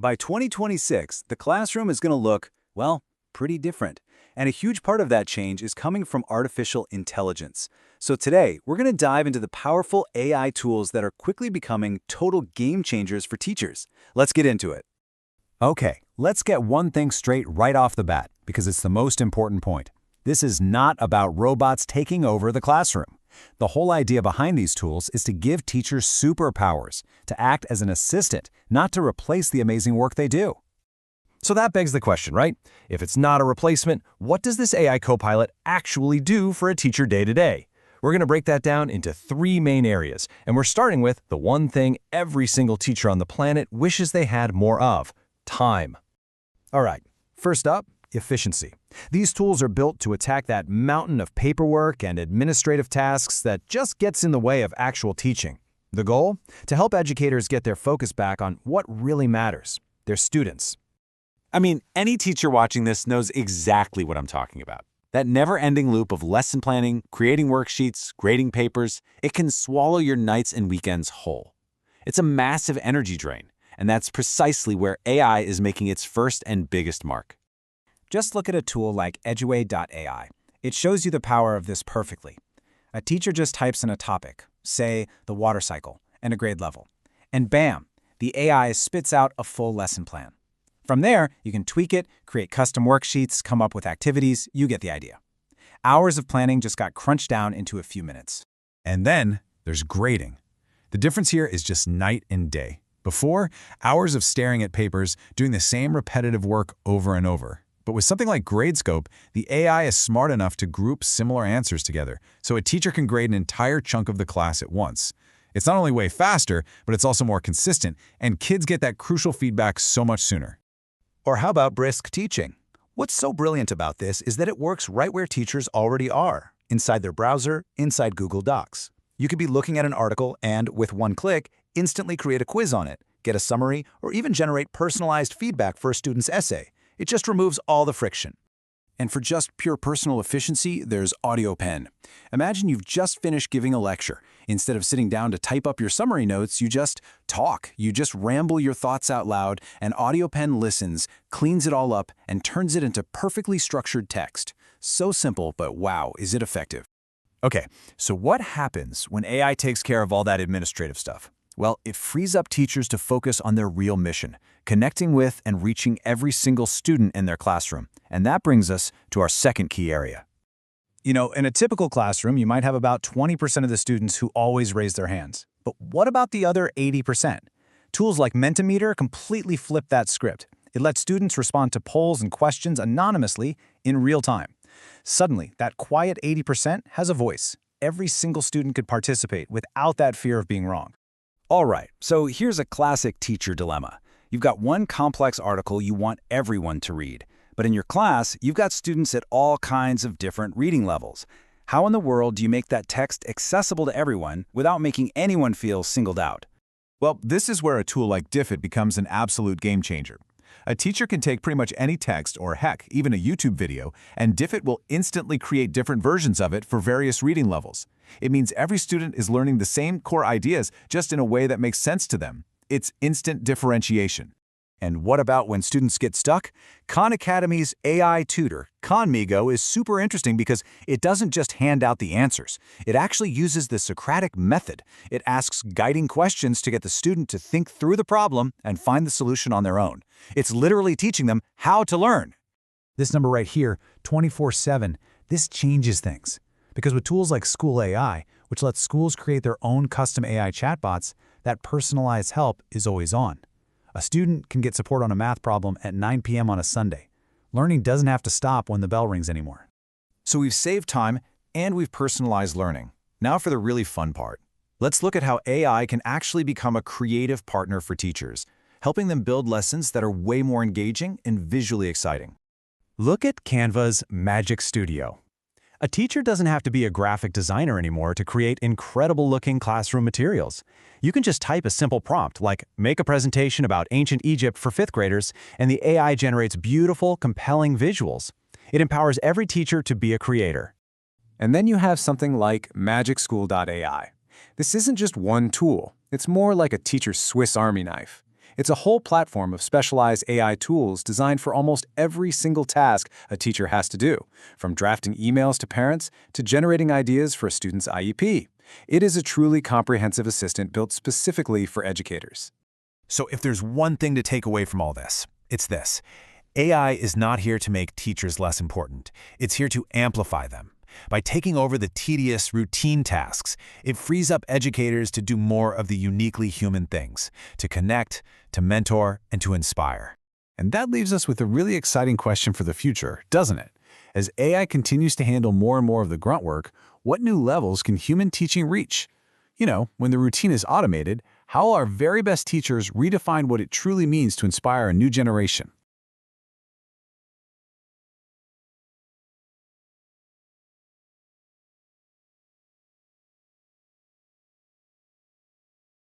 By 2026, the classroom is going to look, well, pretty different. And a huge part of that change is coming from artificial intelligence. So today, we're going to dive into the powerful AI tools that are quickly becoming total game changers for teachers. Let's get into it. Okay, let's get one thing straight right off the bat, because it's the most important point. This is not about robots taking over the classroom. The whole idea behind these tools is to give teachers superpowers, to act as an assistant, not to replace the amazing work they do. So that begs the question, right? If it's not a replacement, what does this AI copilot actually do for a teacher day to day? We're going to break that down into three main areas, and we're starting with the one thing every single teacher on the planet wishes they had more of: time. All right, first up, efficiency. These tools are built to attack that mountain of paperwork and administrative tasks that just gets in the way of actual teaching. The goal? To help educators get their focus back on what really matters: their students. I mean, any teacher watching this knows exactly what I'm talking about. That never-ending loop of lesson planning, creating worksheets, grading papers, it can swallow your nights and weekends whole. It's a massive energy drain, and that's precisely where AI is making its first and biggest mark. Just look at a tool like Educator.ai. It shows you the power of this perfectly. A teacher just types in a topic, say the water cycle, and a grade level. And bam, the AI spits out a full lesson plan. From there, you can tweak it, create custom worksheets, come up with activities, you get the idea. Hours of planning just got crunched down into a few minutes. And then there's grading. The difference here is just night and day. Before, hours of staring at papers, doing the same repetitive work over and over. But with something like GradeScope, the AI is smart enough to group similar answers together, so a teacher can grade an entire chunk of the class at once. It's not only way faster, but it's also more consistent, and kids get that crucial feedback so much sooner. Or how about brisk teaching? What's so brilliant about this is that it works right where teachers already are, inside their browser, inside Google Docs. You could be looking at an article and, with one click, instantly create a quiz on it, get a summary, or even generate personalized feedback for a student's essay. It just removes all the friction. And for just pure personal efficiency, there's AudioPen. Imagine you've just finished giving a lecture. Instead of sitting down to type up your summary notes, you just talk. You just ramble your thoughts out loud, and AudioPen listens, cleans it all up, and turns it into perfectly structured text. So simple, but wow, is it effective. Okay, so what happens when AI takes care of all that administrative stuff? Well, it frees up teachers to focus on their real mission, connecting with and reaching every single student in their classroom. And that brings us to our second key area. You know, in a typical classroom, you might have about 20% of the students who always raise their hands. But what about the other 80%? Tools like Mentimeter completely flip that script. It lets students respond to polls and questions anonymously in real time. Suddenly, that quiet 80% has a voice. Every single student could participate without that fear of being wrong. All right, so here's a classic teacher dilemma. You've got one complex article you want everyone to read, but in your class, you've got students at all kinds of different reading levels. How in the world do you make that text accessible to everyone without making anyone feel singled out? Well, this is where a tool like Diffit becomes an absolute game changer. A teacher can take pretty much any text, or heck, even a YouTube video, and Diffit will instantly create different versions of it for various reading levels. It means every student is learning the same core ideas, just in a way that makes sense to them. It's instant differentiation. And what about when students get stuck? Khan Academy's AI tutor, Khanmigo, is super interesting because it doesn't just hand out the answers. It actually uses the Socratic method. It asks guiding questions to get the student to think through the problem and find the solution on their own. It's literally teaching them how to learn. This number right here, 24/7, this changes things. Because with tools like School AI, which lets schools create their own custom AI chatbots, that personalized help is always on. A student can get support on a math problem at 9 p.m. on a Sunday. Learning doesn't have to stop when the bell rings anymore. So we've saved time and we've personalized learning. Now for the really fun part. Let's look at how AI can actually become a creative partner for teachers, helping them build lessons that are way more engaging and visually exciting. Look at Canva's Magic Studio. A teacher doesn't have to be a graphic designer anymore to create incredible-looking classroom materials. You can just type a simple prompt like, make a presentation about ancient Egypt for 5th graders, and the AI generates beautiful, compelling visuals. It empowers every teacher to be a creator. And then you have something like MagicSchool AI. This isn't just one tool. It's more like a teacher's Swiss Army knife. It's a whole platform of specialized AI tools designed for almost every single task a teacher has to do, from drafting emails to parents to generating ideas for a student's IEP. It is a truly comprehensive assistant built specifically for educators. So if there's one thing to take away from all this, it's this. AI is not here to make teachers less important. It's here to amplify them. By taking over the tedious, routine tasks, it frees up educators to do more of the uniquely human things, to connect, to mentor, and to inspire. And that leaves us with a really exciting question for the future, doesn't it? As AI continues to handle more and more of the grunt work, what new levels can human teaching reach? You know, when the routine is automated, how will our very best teachers redefine what it truly means to inspire a new generation?